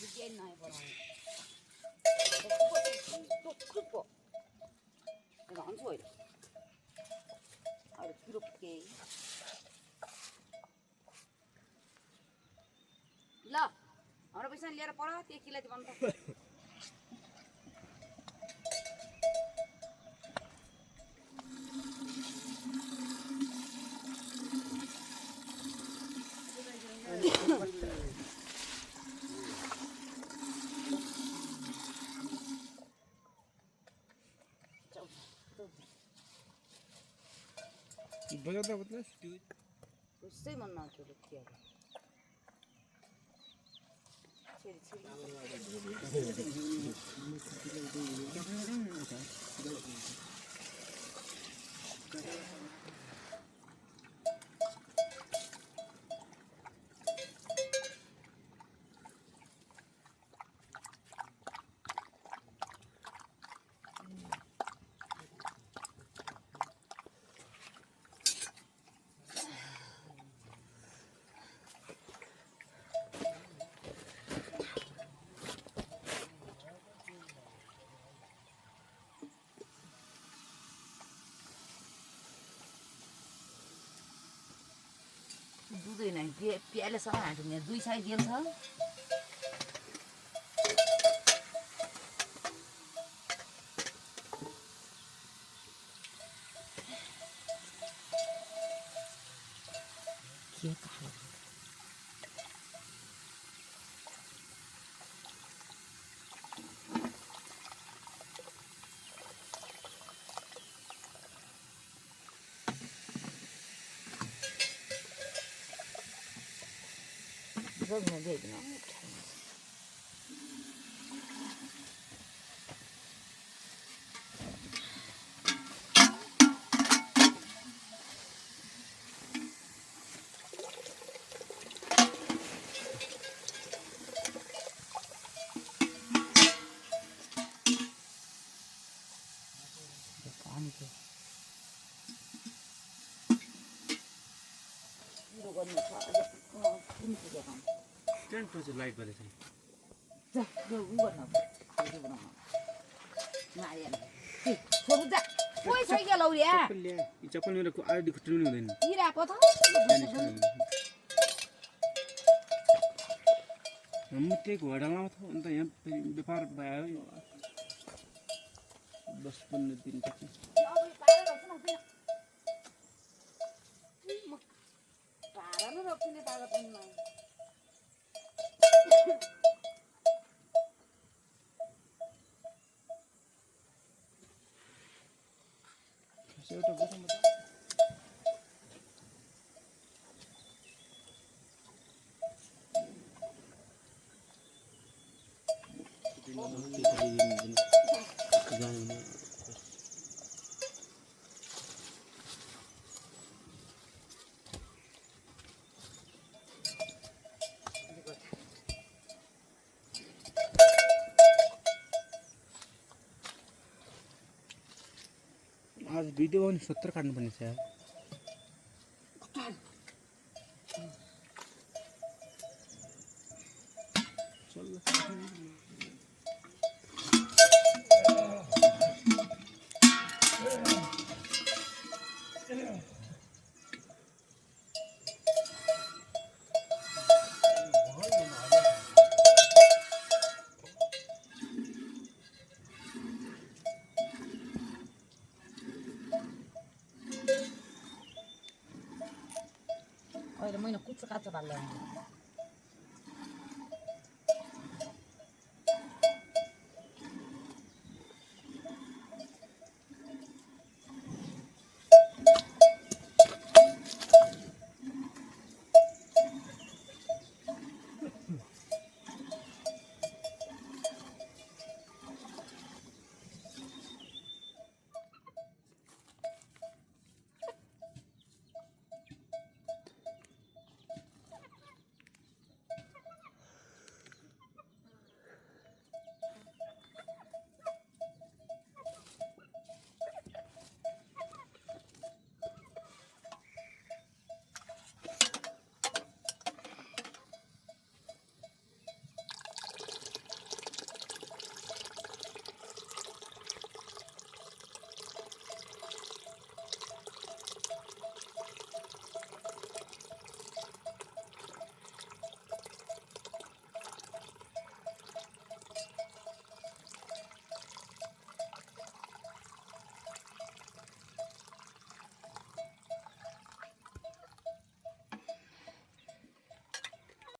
Again, I will. 또 내가 안 좋아해. 아, 이렇게 부럽게. ल हाम्रो पैसा लिएर पढ त्यो किला चाहिँ भन्नु त बजाउँदा मतलब उसै मन नआउँथ्यो त्यो छोरी दुधै नै प्यालेसँग हाँट्ने दुई साइड गेल छ के खायो Vâng, để nó con kìa đồ con nó sợ không được không tent पछि लाइट बले चाहिँ जा यो उ गर्न त्यो बनाउन मारिया ए छोडु जा कोही छ के लौरिया यी चप्पल मेरो आइडी खुट्नु नि हुँदैन इरा पो त हम त्यही घोडामा थियो अन्त यहाँ व्यापार भयो 10-15 दिन पछि पाराले रोप्ने तागत छैन एउटा गोठमा आज भिडियो पनि 70 काट्नु पर्ने छ यार चल